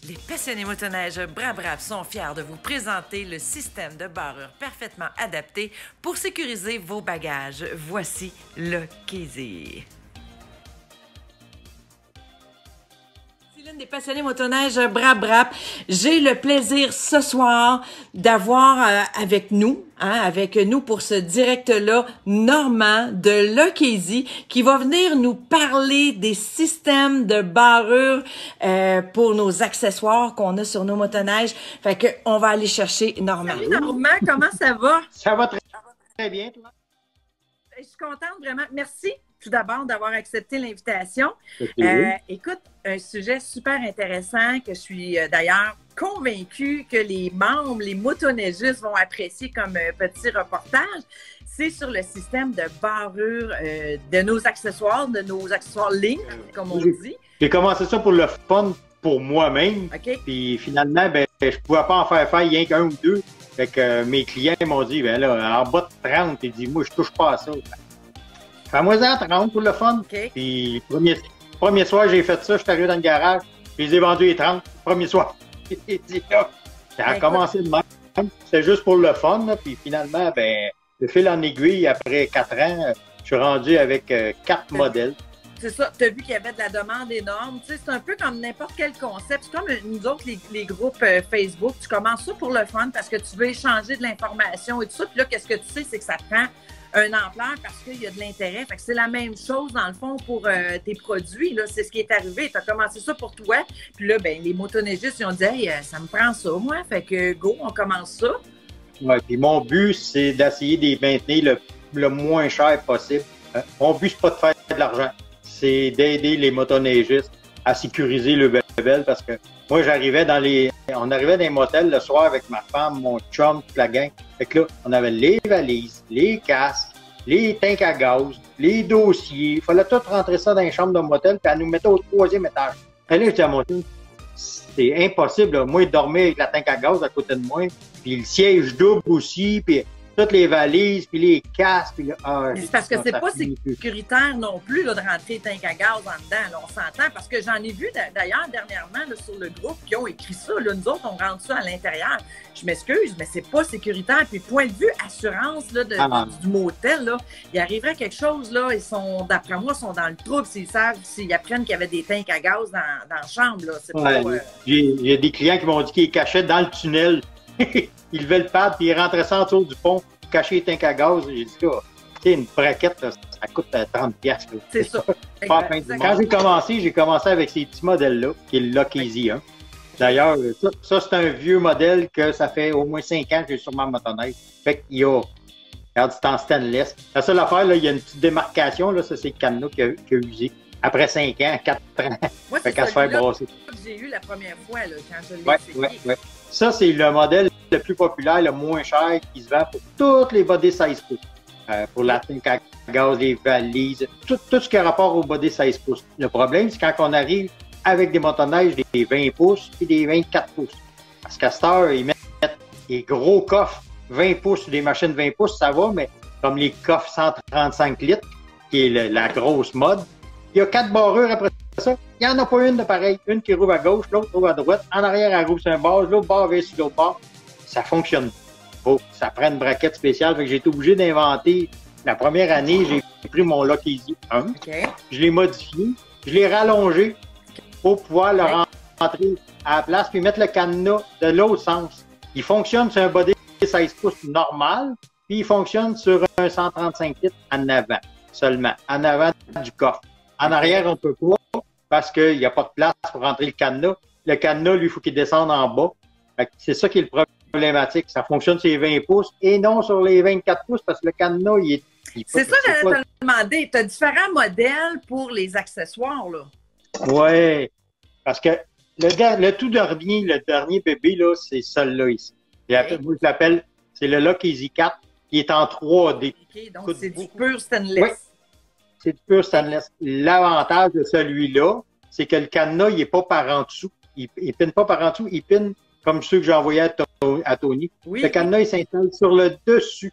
Les passionnés motoneige Brab sont fiers de vous présenter le système de barrure parfaitement adapté pour sécuriser vos bagages. Voici le Casey. L'une des passionnés motoneige Brab. J'ai le plaisir ce soir d'avoir avec nous pour ce direct-là, Normand de Lucchese qui va venir nous parler des systèmes de barrure pour nos accessoires qu'on a sur nos motoneiges. Fait que on va aller chercher Normand. Salut Normand, comment ça va? Ça va très bien, toi? Je suis contente, vraiment. Merci tout d'abord d'avoir accepté l'invitation. Écoute, un sujet super intéressant que je suis d'ailleurs convaincue que les membres, les motoneigistes vont apprécier comme petit reportage. C'est sur le système de barrure de nos accessoires lignes, comme on dit. J'ai commencé ça pour le fun pour moi-même. Okay. Puis finalement, ben, je pouvais pas en faire rien qu'un ou deux. Fait que mes clients m'ont dit, ben là, en bas de 30, ils disent, moi, je touche pas à ça. Fais-moi-en 30 pour le fun. Okay. Puis, premier soir, j'ai fait ça, je suis arrivé dans le garage, puis je les ai vendus les 30. Premier soir. Ça a commencé de même. C'était juste pour le fun. Là. Puis finalement, ben, de fil en aiguille, après 4 ans, je suis rendu avec 4 modèles. C'est ça, tu as vu qu'il y avait de la demande énorme. Tu sais, c'est un peu comme n'importe quel concept. C'est comme nous autres, les groupes Facebook. Tu commences ça pour le fun parce que tu veux échanger de l'information et tout ça. Puis là, qu'est-ce que tu sais, c'est que ça prend un ampleur parce qu'il y a de l'intérêt. Fait que c'est la même chose, dans le fond, pour tes produits. Là. C'est ce qui est arrivé. Tu as commencé ça pour toi. Puis là, ben, les motoneigistes, ils ont dit « Hey, ça me prend ça, moi. » Fait que go, on commence ça. Oui, puis mon but, c'est d'essayer de les maintenir le moins cher possible. Mon but, c'est pas de faire de l'argent. C'est d'aider les motoneigistes à sécuriser le bébel parce que moi, on arrivait dans les motels le soir avec ma femme, mon chum, toute la gang. Fait que là, on avait les valises, les casques, les tanks à gaz, les dossiers. Il fallait tout rentrer ça dans les chambres de motel puis elle nous mettait au 3e étage. Et là, je dis à mon chum, c'est impossible. Là. Moi, il dormait avec la tank à gaz à côté de moi, puis le siège double aussi, puis toutes les valises, puis les casques. Puis c'est parce que c'est pas sécuritaire non plus là, de rentrer tank à gaz en dedans. Là, on s'entend parce que j'en ai vu d'ailleurs dernièrement là, sur le groupe qui ont écrit ça. Là, nous autres, on rentre ça à l'intérieur. Je m'excuse, mais c'est pas sécuritaire. Puis point de vue assurance là, du motel, là, il arriverait quelque chose, là, ils sont, d'après moi, ils sont dans le trouble s'ils apprennent qu'il y avait des tanks à gaz dans la chambre. Là. C'est pas, il y a des clients qui m'ont dit qu'ils cachaient dans le tunnel. Ils levaient le pad puis ils rentraient ça en dessous du pont pour cacher les tanks à gaz. J'ai dit, là, tu sais, une braquette, là, ça coûte 30$. C'est ça. Quand j'ai commencé avec ces petits modèles-là, qui est le Lucchese 1. D'ailleurs, ça c'est un vieux modèle que ça fait au moins 5 ans que j'ai sur ma motoneige. Fait qu'il y a, regarde, c'est en stainless. La seule affaire, là, il y a une petite démarcation, là, ça c'est le cadenas qui a usé. Après 5 ans, 4 ans. Moi, c'est qu'à se faire brasser. Que j'ai eu la première fois là, quand je l'ai essayé. Ouais. Ça, c'est le modèle le plus populaire, le moins cher qui se vend pour toutes les body 16 pouces. Pour la tank à gaz, les valises, tout ce qui a rapport au body 16 pouces. Le problème, c'est quand on arrive avec des motoneiges des 20 pouces et des 24 pouces. Parce qu'à cette heure, ils mettent des gros coffres 20 pouces sur des machines 20 pouces, ça va, mais comme les coffres 135 litres, qui est la grosse mode, il y a 4 barrures après ça. Il n'y en a pas une de pareil. Une qui roule à gauche, l'autre roule à droite. En arrière, elle roule sur un bord, l'autre bord vient sur l'autre bord. Ça fonctionne pas. Ça prend une braquette spéciale. Fait que j'ai été obligé d'inventer. La première année, j'ai pris mon Lucchese 1. Okay. Je l'ai modifié. Je l'ai rallongé pour pouvoir le rentrer à la place puis mettre le cadenas de l'autre sens. Il fonctionne sur un body 16 pouces normal, puis il fonctionne sur un 135 litres en avant seulement, en avant du coffre. En arrière, on ne peut pas parce qu'il n'y a pas de place pour rentrer le cadenas. Le cadenas, lui, il faut qu'il descende en bas. C'est ça qui est le problématique. Ça fonctionne sur les 20 pouces et non sur les 24 pouces parce que le cadenas, il est... C'est ça que j'allais te demander. Tu as différents modèles pour les accessoires, là. Oui, parce que le tout dernier, bébé, là, c'est celui-là ici. Okay. Moi, je l'appelle, c'est le Lucchese 4 qui est en 3D. OK, donc c'est du pur stainless. Oui. C'est du pur stainless. L'avantage de celui-là, c'est que le cadenas, il n'est pas par en dessous. Il ne pine pas par en dessous, il pine comme ceux que j'ai envoyés à Tony. Oui. Le cadenas, il s'installe sur le dessus.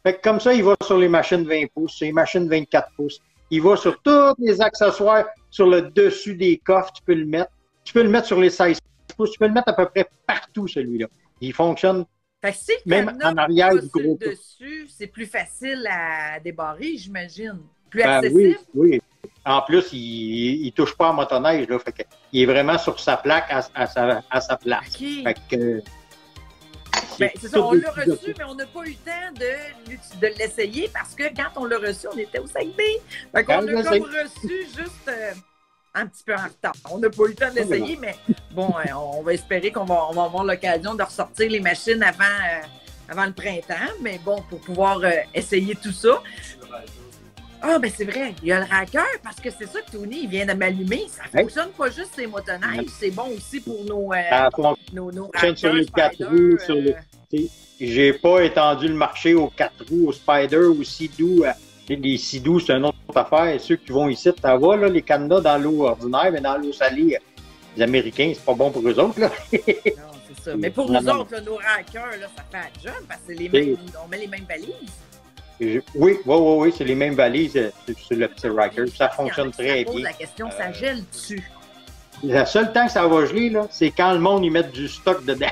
Fait que comme ça, il va sur les machines 20 pouces, sur les machines 24 pouces. Il va sur tous les accessoires, sur le dessus des coffres, tu peux le mettre. Tu peux le mettre sur les 16 pouces. Tu peux le mettre à peu près partout, celui-là. Il fonctionne Fait que si le même cadenas en arrière pas du sur le gros pouce. dessus, c'est plus facile à débarrer, j'imagine. Plus Ben accessible. oui. En plus, il touche pas à motoneige, là. Fait que, il est vraiment sur sa plaque à sa place. OK. Fait que, Ben, c'est ça, on l'a reçu, mais on n'a pas eu le temps de l'essayer parce que quand on l'a reçu, on était au Saguenay. Fait qu'on l'a comme reçu juste un petit peu en retard. On n'a pas eu le temps de l'essayer, mais bon, on va espérer qu'on va avoir l'occasion de ressortir les machines avant le printemps. Mais bon, pour pouvoir essayer tout ça. Ah, ben c'est vrai, il y a le racker parce que c'est ça que Tony il vient de m'allumer. Ça fonctionne pas juste ces motoneiges, c'est bon aussi pour nos rackers, sur les 4 roues. J'ai pas étendu le marché aux 4 roues, aux Spider, aux Sea-Doo. Les Sea-Doo, c'est une autre affaire. Ceux qui vont ici, ça va, là, les cadenas dans l'eau ordinaire, mais dans l'eau salée, les Américains, c'est pas bon pour eux autres. Là. Non, c'est ça. Mais pour nous autres, là, nos rackers, là, ça fait un job parce que on met les mêmes balises. Oui, c'est les mêmes valises sur le petit Riker. Ça fonctionne très bien. La question, ça gèle dessus. Le seul temps que ça va geler, là, c'est quand le monde y met du stock dedans.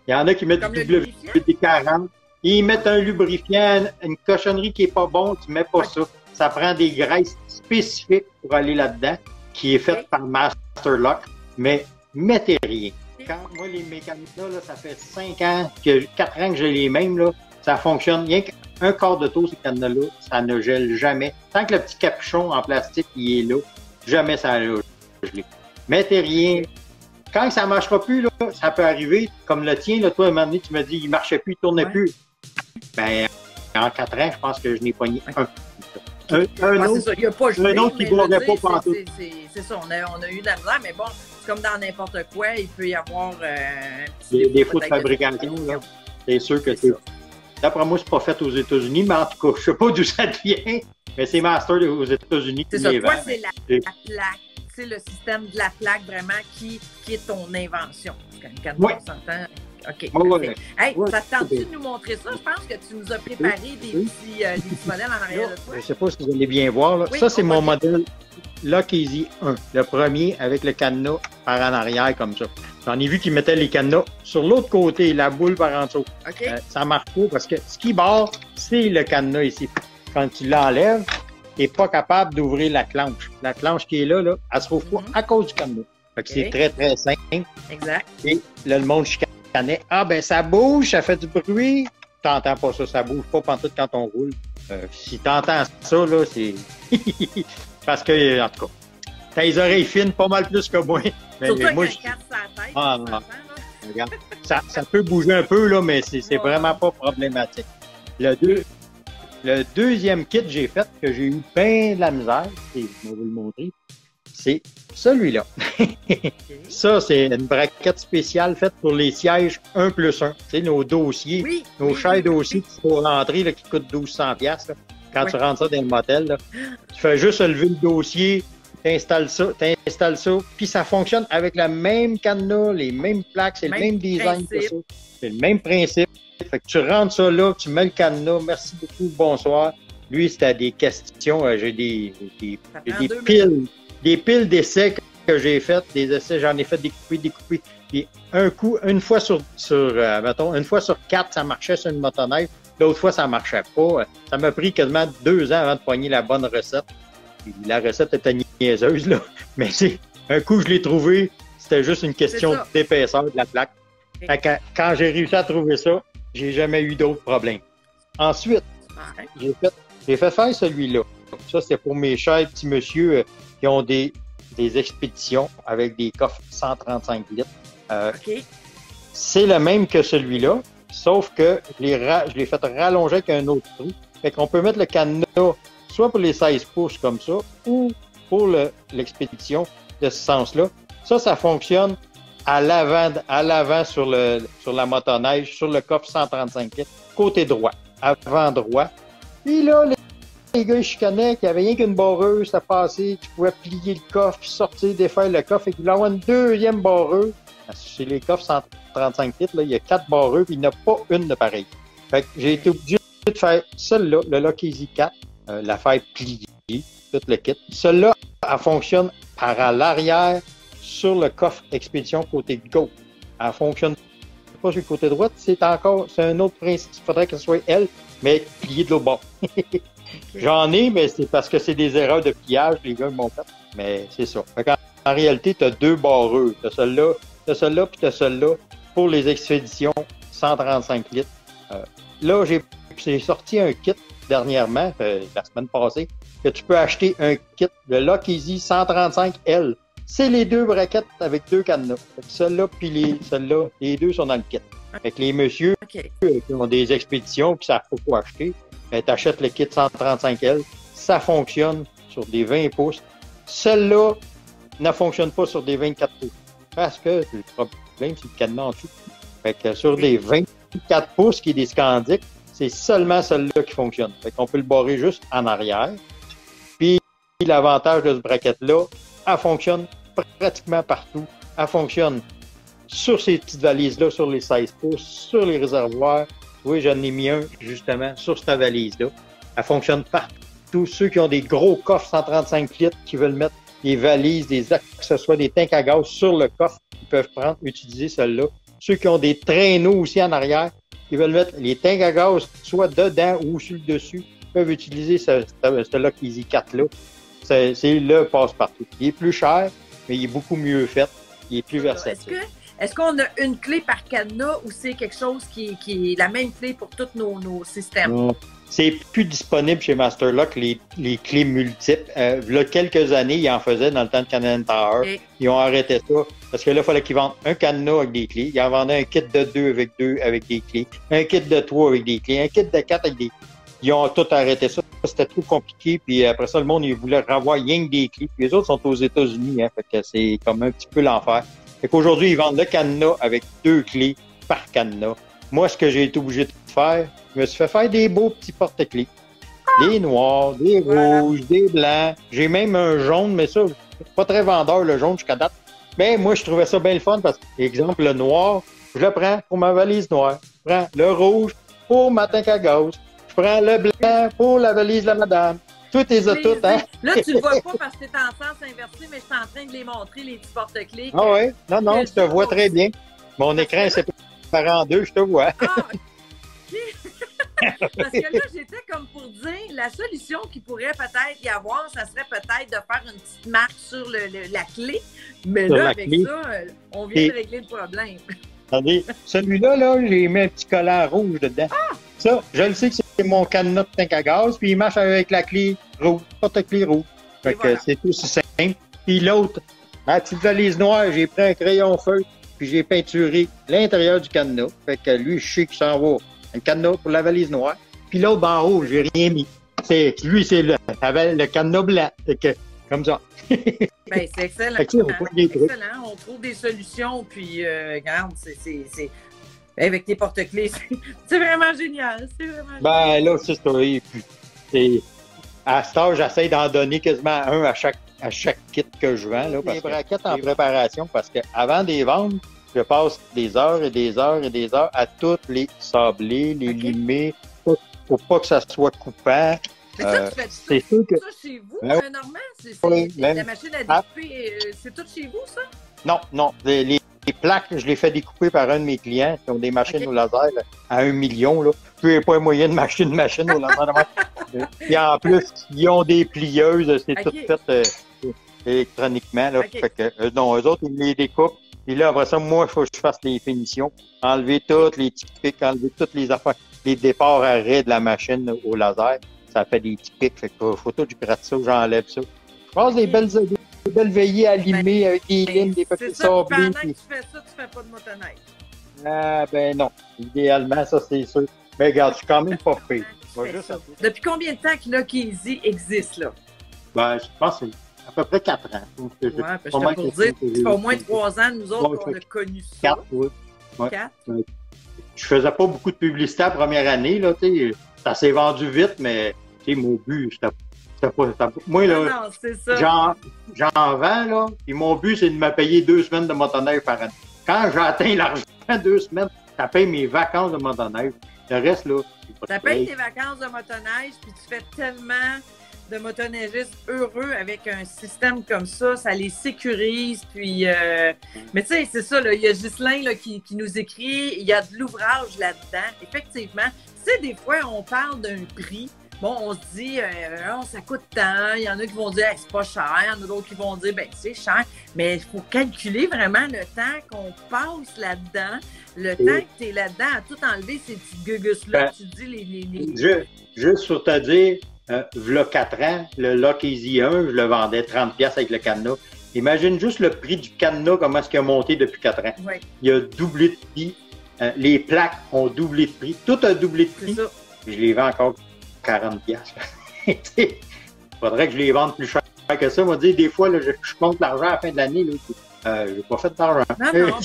Il y en a qui mettent du WD-40. Ils mettent un lubrifiant, une cochonnerie qui est pas bon, tu mets pas ça. Ça prend des graisses spécifiques pour aller là-dedans, qui est faite par Masterlock. Mais mettez rien. Quand moi, les mécaniques là, ça fait 4 ans que j'ai les mêmes, là. Ça fonctionne. Rien qu'un quart de tour, ces cadenas-là, ça ne gèle jamais. Tant que le petit capuchon en plastique il est là, jamais ça va geler. Mettez rien. Quand ça ne marchera plus, là, ça peut arriver, comme le tien, là, toi, à un moment donné, tu m'as dit il ne marchait plus, il ne tournait plus. Ben, en 4 ans, je pense que je n'ai pogné un. Un autre, il y a pas gelé, un autre qui ne boirait pas pantoute. C'est ça, on a eu de la misère, mais bon, c'est comme dans n'importe quoi, il peut y avoir des défauts de fabrication. Là. C'est sûr que c'est. D'après moi, c'est pas fait aux États-Unis, mais en tout cas, je sais pas d'où ça vient, mais c'est Master aux États-Unis. C'est ça, toi, c'est la plaque. C'est le système de la plaque vraiment qui est ton invention. Quand on s'entend. OK. Ouais. Hey, ça te tente-tu de nous montrer ça? Je pense que tu nous as préparé des petits modèles en arrière de toi. Je ne sais pas si vous allez bien voir. Là. Ça, c'est mon modèle Lock Easy 1. Le premier avec le cadenas par en arrière comme ça. J'en ai vu qu'ils mettaient les cadenas sur l'autre côté, la boule par en dessous. Okay. Ça marche pas parce que ce qui barre, c'est le cadenas ici. Quand tu l'enlèves, tu n'es pas capable d'ouvrir la planche. La planche qui est là, elle se trouve pas à cause du cadenas. Fait que c'est très, très simple. Exact. Et là, le monde chicanait. Ah, ben ça bouge, ça fait du bruit. Tu n'entends pas ça, ça bouge pas pantoute quand on roule. Si tu entends ça, là, c'est... parce que, en tout cas, t'as les oreilles fines pas mal plus que moi. Mais surtout moi, avec un casse sa tête. Ça peut bouger un peu, là, mais c'est vraiment pas problématique. Le deuxième kit que j'ai fait, que j'ai eu bien de la misère, et je vais vous le montrer, c'est celui-là. Ça, c'est une braquette spéciale faite pour les sièges 1+1. Tu sais, nos dossiers, nos chers dossiers qu'il faut rentrer, là, qui coûtent 1200$. Là, quand tu rentres ça dans le motel, là, tu fais juste lever le dossier, t'installes ça, puis ça fonctionne avec le même cadenas, les mêmes plaques, c'est le même design que ça. C'est le même principe. Fait que tu rentres ça là, tu mets le cadenas, merci beaucoup, bonsoir. Lui, c'était des questions, j'ai des piles d'essais que j'ai faites, des essais, j'en ai fait découper. Puis une fois sur 4, ça marchait sur une motoneige. L'autre fois, ça marchait pas. Ça m'a pris quasiment 2 ans avant de poigner la bonne recette. Puis la recette était niaiseuse, là. Mais un coup, je l'ai trouvé. C'était juste une question d'épaisseur de la plaque. Fait que, quand j'ai réussi à trouver ça, j'ai jamais eu d'autres problèmes. Ensuite, j'ai fait faire celui-là. Ça, c'est pour mes chers petits monsieur qui ont des expéditions avec des coffres 135 litres. C'est le même que celui-là, sauf que je l'ai fait rallonger avec un autre trou. Fait qu'on peut mettre le cadenas soit pour les 16 pouces comme ça, ou pour l'expédition de ce sens-là. Ça fonctionne à l'avant sur la motoneige, sur le coffre 135 litres, côté droit, avant droit. Puis là, les gars, ils chicanaient qu'il n'y avait rien qu'une barreuse à passer, tu pouvais plier le coffre, puis sortir, défaire le coffre, et qu'il y avoir une deuxième barreuse. Chez les coffres 135 litres, là, il y a 4 barreux, puis il n'y en a pas une de pareille. Fait que j'ai été obligé de faire celle-là, le Lock Easy 4, la faire plier, tout le kit. Celle-là, elle fonctionne par à l'arrière sur le coffre expédition côté gauche. Elle fonctionne pas sur le côté droit, c'est un autre principe. Il faudrait que ce soit elle, mais pliée de l'autre bord. J'en ai, mais c'est parce que c'est des erreurs de pliage, les gars m'ont fait. Mais c'est ça. En réalité, tu as deux barreux. Tu as celle-là, puis tu as celle-là pour les expéditions 135 litres. Là, j'ai sorti un kit dernièrement, la semaine passée, que tu peux acheter un kit, le Lock Easy 135L. C'est les deux braquettes avec deux cadenas. Celle-là puis celle-là, les deux sont dans le kit. Avec les messieurs qui ont des expéditions qui savent pas quoi acheter, tu achètes le kit 135L. Ça fonctionne sur des 20 pouces. Celle-là ne fonctionne pas sur des 24 pouces. Parce que le problème, c'est le cadenas en dessous. Fait que sur des 24 pouces qui est des Scandic, c'est seulement celle-là qui fonctionne. Fait qu'on peut le barrer juste en arrière. Puis l'avantage de ce braquette-là, elle fonctionne pratiquement partout. Elle fonctionne sur ces petites valises-là, sur les 16 pouces, sur les réservoirs. Oui, j'en ai mis un, justement, sur cette valise-là. Elle fonctionne partout. Ceux qui ont des gros coffres 135 litres, qui veulent mettre des valises, des accessoires, des tanks à gaz sur le coffre, ils peuvent utiliser celle-là. Ceux qui ont des traîneaux aussi en arrière, qui veulent mettre les tanks à gaz soit dedans ou sur le dessus, peuvent utiliser ce Lock Easy 4-là. C'est le passe-partout. Il est plus cher, mais il est beaucoup mieux fait. Il est plus versatile. Est-ce qu'on a une clé par cadenas ou c'est quelque chose qui est la même clé pour tous nos systèmes? C'est plus disponible chez Masterlock, les clés multiples. Il y a quelques années, ils en faisaient dans le temps de Canadian Tower. Okay. Ils ont arrêté ça parce que là, il fallait qu'ils vendent un cadenas avec des clés. Ils en vendaient un kit de 2 avec des clés, un kit de 3 avec des clés, un kit de 4 avec des clés. Ils ont tout arrêté ça. C'était trop compliqué. Puis après ça, le monde, il voulait revoir rien que des clés. Puis les autres sont aux États-Unis. Fait que c'est comme un petit peu l'enfer. Fait qu'aujourd'hui, ils vendent le cadenas avec 2 clés par cadenas. Moi, ce que j'ai été obligé de faire, je me suis fait faire des beaux petits porte-clés. Des noirs, des rouges, des blancs. J'ai même un jaune, mais ça, c'est pas très vendeur, le jaune, jusqu'à date. Mais moi, je trouvais ça bien le fun parce que, exemple, le noir, je le prends pour ma valise noire. Je prends le rouge pour ma tank à gaz. Je prends le blanc pour la valise de la madame. Tout est à tout, hein? Là, tu le vois pas parce que tu es en sens inversé, mais je suis en train de les montrer, les petits porte-clés. Ah oui? Non, je te vois très bien. Mon écran, c'est par en deux, je te vois. Ah, OK. Parce que là, j'étais comme pour dire, la solution qui pourrait peut-être y avoir, ça serait peut-être de faire une petite marque sur la clé. Mais là, avec ça, on vient de régler le problème. Attendez, celui-là, là, j'ai mis un petit collant rouge dedans. Ah! Ça, je le sais que c'est mon cadenas de tank à gaz, puis il marche avec la clé rouge, porte-clé rouge. Fait que voilà. C'est aussi simple. Puis l'autre, ma petite valise noire, j'ai pris un crayon feutre, puis j'ai peinturé l'intérieur du cadenas. Fait que lui, je sais qu'il s'en va. Un cadenas pour la valise noire. Puis l'autre, en haut, j'ai rien mis. Lui, c'est le cadenas blanc. Fait que, comme ça. Ben, c'est excellent. Excellent. On trouve des solutions, puis regarde, c'est avec tes porte-clés, c'est vraiment génial. C'est vraiment génial. Là, c'est ça. À ce temps, j'essaie d'en donner quasiment un à chaque kit que je vends. Là, parce les braquettes en préparation, parce qu'avant de les vendre, je passe des heures et des heures et des heures à toutes les sabler, les limer, pour pas que ça soit coupant. Mais ça, tu fais ça chez vous, Normand? La machine à découper, c'est tout chez vous, ça? Non. Les plaques, je les fais découper par un de mes clients qui ont des machines au laser là, à 1 million. Là. Je n'ai pas un moyen de m'acheter une machine au laser. Et en plus, ils ont des plieuses, c'est tout fait électroniquement. Là. Fait que, non, eux autres, ils les découpent. Et là, après ça, moi, il faut que je fasse les finitions. Enlever toutes les petits pics, enlever toutes les affaires, les départs arrêts de la machine au laser. Ça fait des petits pics. Fait que faut tout, je gratte ça, j'enlève ça. Je passe des belles veillées à limer avec des limes, des papiers sablés. Pendant que tu fais ça, tu fais pas de motoneige. Ah, ben non. Idéalement, ça, c'est sûr. Mais regarde, je suis quand même pas pire. Depuis combien de temps que Lock Easy existe, là? Ben, je pense que c'est à peu près 4 ans. Ouais, je te pour dire, ça fait au moins 3 ans, nous autres, qu'on a connu ça. 4, oui. 4? Je faisais pas beaucoup de publicité la première année, là, tu sais. Ça s'est vendu vite, mais, tu sais, mon but, c'était pas... Moi, là, non, c'est ça. J'en vends, là, et mon but, c'est de me payer 2 semaines de motoneige par année. Quand j'atteins l'argent 2 semaines, ça paye mes vacances de motoneige. Le reste, là... Ça paye tes vacances de motoneige, puis tu fais tellement de motoneigistes heureux avec un système comme ça les sécurise. Puis, mais tu sais, c'est ça, il y a Ghislain là, qui nous écrit, il y a de l'ouvrage là-dedans. Effectivement, tu sais, des fois, on parle d'un prix. Bon, on se dit, oh, ça coûte tant. Il y en a qui vont dire, hey, c'est pas cher. Il y en a d'autres qui vont dire, ben c'est cher. Mais il faut calculer vraiment le temps qu'on passe là-dedans, le temps que tu es là-dedans, à tout enlever ces petites gugus-là. Tu dis les... Juste pour te dire, v'là 4 ans, le Lock Easy 1, je le vendais 30$ avec le cadenas. Imagine juste le prix du cadenas, comment est-ce qu'il a monté depuis 4 ans. Oui. Il a doublé de prix. Les plaques ont doublé de prix. Tout a doublé de prix. Je les vends encore 40$. Il faudrait que je les vende plus cher que ça. Moi, des fois, là, je compte l'argent à la fin de l'année. Je n'ai pas fait d'argent. Non,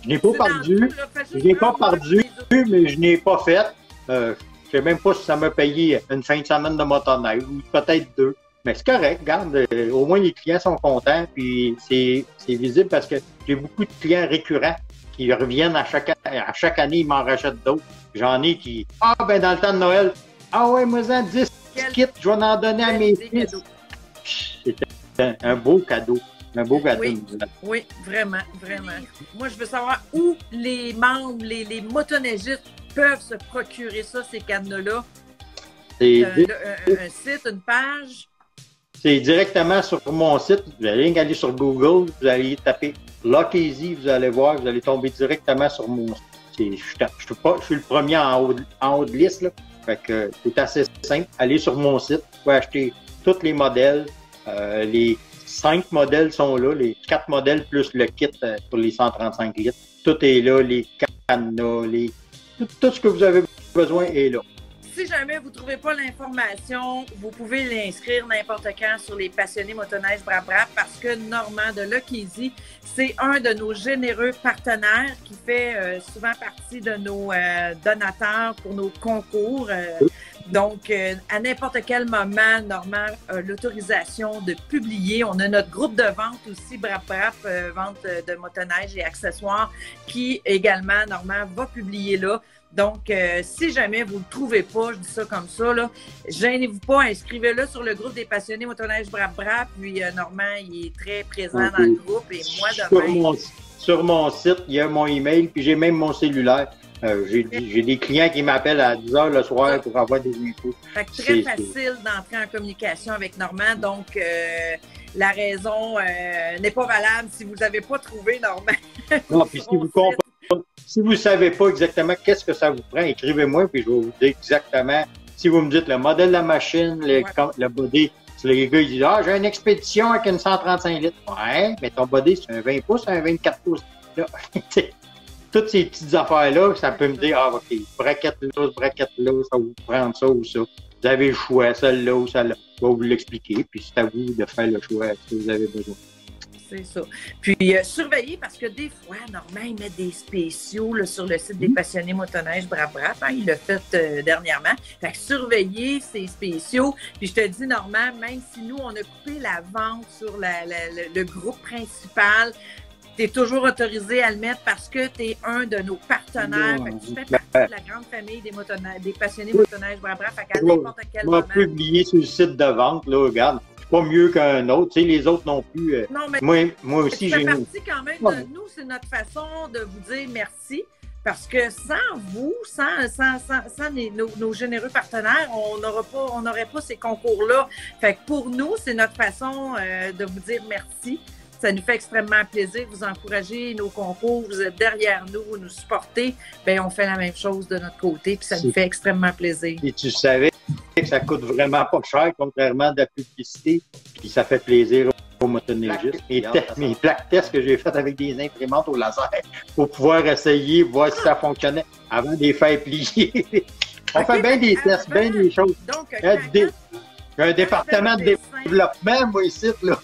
je n'ai pas perdu. Je n'ai pas perdu, mais je n'ai pas fait. Je ne sais même pas si ça m'a payé une fin de semaine de motoneige ou peut-être 2. Mais c'est correct, regarde, au moins les clients sont contents, puis c'est visible parce que j'ai beaucoup de clients récurrents qui reviennent à chaque année, ils m'en rachètent d'autres. J'en ai qui, ben dans le temps de Noël, ouais, moi, 10 kits, je vais en donner à mes fils. C'était un beau cadeau. Un beau cadeau. Oui, vraiment, vraiment. Moi, je veux savoir où les membres, les motoneigistes peuvent se procurer ça, ces cadenas-là. C'est un site, une page. C'est directement sur mon site. Vous allez aller sur Google, vous allez taper Lock Easy, vous allez voir, vous allez tomber directement sur mon site. Je suis le premier en haut de liste, là. Fait que c'est assez simple. Allez sur mon site, vous pouvez acheter tous les modèles. Les 5 modèles sont là, les 4 modèles plus le kit pour les 135 litres. Tout est là, les cadenas, tout ce que vous avez besoin est là. Si jamais vous ne trouvez pas l'information, vous pouvez l'inscrire n'importe quand sur les passionnés motoneige Brap parce que Normand de Lock Easy, c'est un de nos généreux partenaires qui fait souvent partie de nos donateurs pour nos concours. Donc, à n'importe quel moment, Normand a l'autorisation de publier. On a notre groupe de vente aussi, Brap, vente de motoneige et accessoires, qui également, Normand va publier là. Donc, si jamais vous ne le trouvez pas, je dis ça comme ça, là, gênez-vous pas, inscrivez-le sur le groupe des passionnés motoneige Brap. Puis, Normand, il est très présent dans le groupe. Et moi, demain... Sur mon site, il y a mon email, puis j'ai même mon cellulaire. J'ai des clients qui m'appellent à 10h le soir pour avoir des infos. Fait que très facile d'entrer en communication avec Normand. Donc, la raison n'est pas valable si vous n'avez pas trouvé Normand. Non, puis si vous ne savez pas exactement qu'est-ce que ça vous prend, écrivez-moi, puis je vais vous dire exactement. Si vous me dites le modèle de la machine, le body, les gars ils disent « j'ai une expédition avec une 135 litres. » Ouais, mais ton body, c'est un 20 pouces, un 24 pouces. Là, toutes ces petites affaires-là, ça peut me dire « OK, braquette là, ça va vous prendre ça ou ça. » Vous avez le choix, celle-là ou celle-là. Je vais vous l'expliquer, puis c'est à vous de faire le choix si vous avez besoin. C'est ça. Puis, surveillez, parce que des fois, Normand, il met des spéciaux là, sur le site des passionnés motoneige Brap. Hein, il l'a fait dernièrement. Fait que surveillez ces spéciaux. Puis, je te dis, Normand, même si nous, on a coupé la vente sur le groupe principal, tu es toujours autorisé à le mettre parce que tu es un de nos partenaires. Fait que tu fais partie de la grande famille des passionnés motoneige Brap. Fait qu'à n'importe quel moment... On va publier sur le site de vente, là, regarde. Pas mieux qu'un autre. Tu sais, les autres non plus. Non, mais moi aussi, j'ai... Ça fait partie quand même de nous. C'est notre façon de vous dire merci. Parce que sans vous, sans nos généreux partenaires, on n'aurait pas ces concours-là. Fait que pour nous, c'est notre façon de vous dire merci. Ça nous fait extrêmement plaisir. Vous encouragez nos concours, vous êtes derrière nous, vous nous supportez. Bien, on fait la même chose de notre côté, puis ça nous fait extrêmement plaisir. Et tu savais que ça coûte vraiment pas cher, contrairement à de la publicité, puis ça fait plaisir aux motoneigistes. Mes plaques tests que j'ai faites avec des imprimantes au laser pour pouvoir essayer, voir si ça fonctionnait avant de les faire plier. On fait bien des tests, bien des choses. Donc, j'ai un département de développement, moi, ici, là.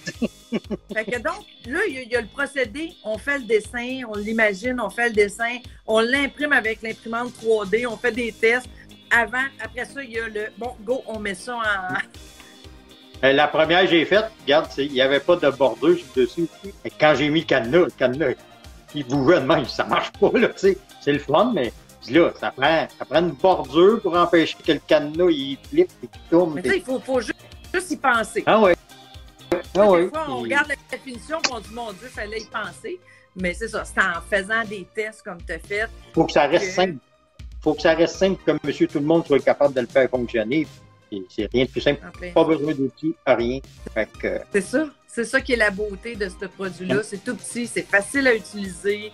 Fait que donc, là, il y a le procédé, on fait le dessin, on l'imagine, on fait le dessin, on l'imprime avec l'imprimante 3D, on fait des tests. Après ça, il y a le bon, go, on met ça en... La première que j'ai faite, regarde, il n'y avait pas de bordure dessus. Et quand j'ai mis le cadenas, il bougeait de même, ça marche pas, là, tu sais. C'est le fun, mais là, ça prend une bordure pour empêcher que le cadenas, il flippe et qu'il tourne. Mais tu sais, il faut juste juste y penser. Ah oui. Ah Des oui. fois, on regarde la finition et on dit, mon Dieu, il fallait y penser. Mais c'est ça, c'est en faisant des tests comme tu as fait. Il faut que ça reste simple. Il faut que ça reste simple, comme monsieur tout le monde soit capable de le faire fonctionner. C'est rien de plus simple. Pas besoin d'outils, rien. C'est ça qui est la beauté de ce produit-là. C'est tout petit, c'est facile à utiliser.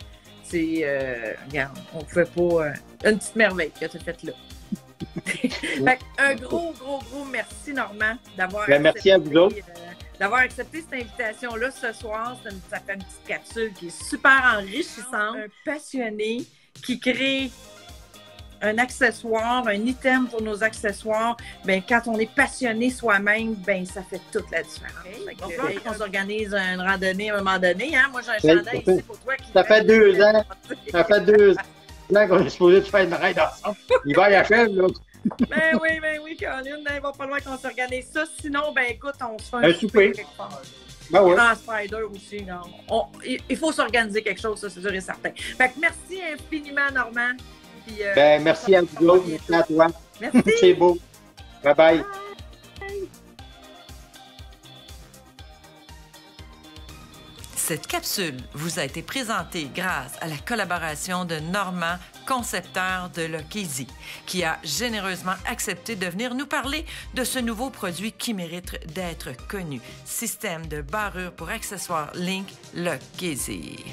Regarde, on ne fait pas une petite merveille que tu as faite là. Un gros merci, Normand, d'avoir merci à vous autres. D'avoir accepté cette invitation-là ce soir. Ça fait une petite capsule qui est super enrichissante. Un passionné qui crée un accessoire, un item pour nos accessoires. Ben, quand on est passionné soi-même, ben, ça fait toute la différence. On s'organise une randonnée à un moment donné. Hein? Moi, j'ai un chandail ici pour toi. Ça fait 2 ans. Ça fait 2 ans qu'on est supposé de faire une raid ensemble. Il va achève, là. Ben oui, Caroline, il va falloir qu'on s'organise ça. Sinon, ben écoute, on se fait un souper quelque part. Ben oui. Grand Spider aussi, non. Il faut s'organiser quelque chose, ça, c'est sûr et certain. Fait que merci infiniment, Normand. Puis, merci à vous autres, merci à toi. Merci. C'est beau. Bye bye. Cette capsule vous a été présentée grâce à la collaboration de Normand, concepteur de Look-Easy, qui a généreusement accepté de venir nous parler de ce nouveau produit qui mérite d'être connu. Système de barrure pour accessoires Link Look-Easy.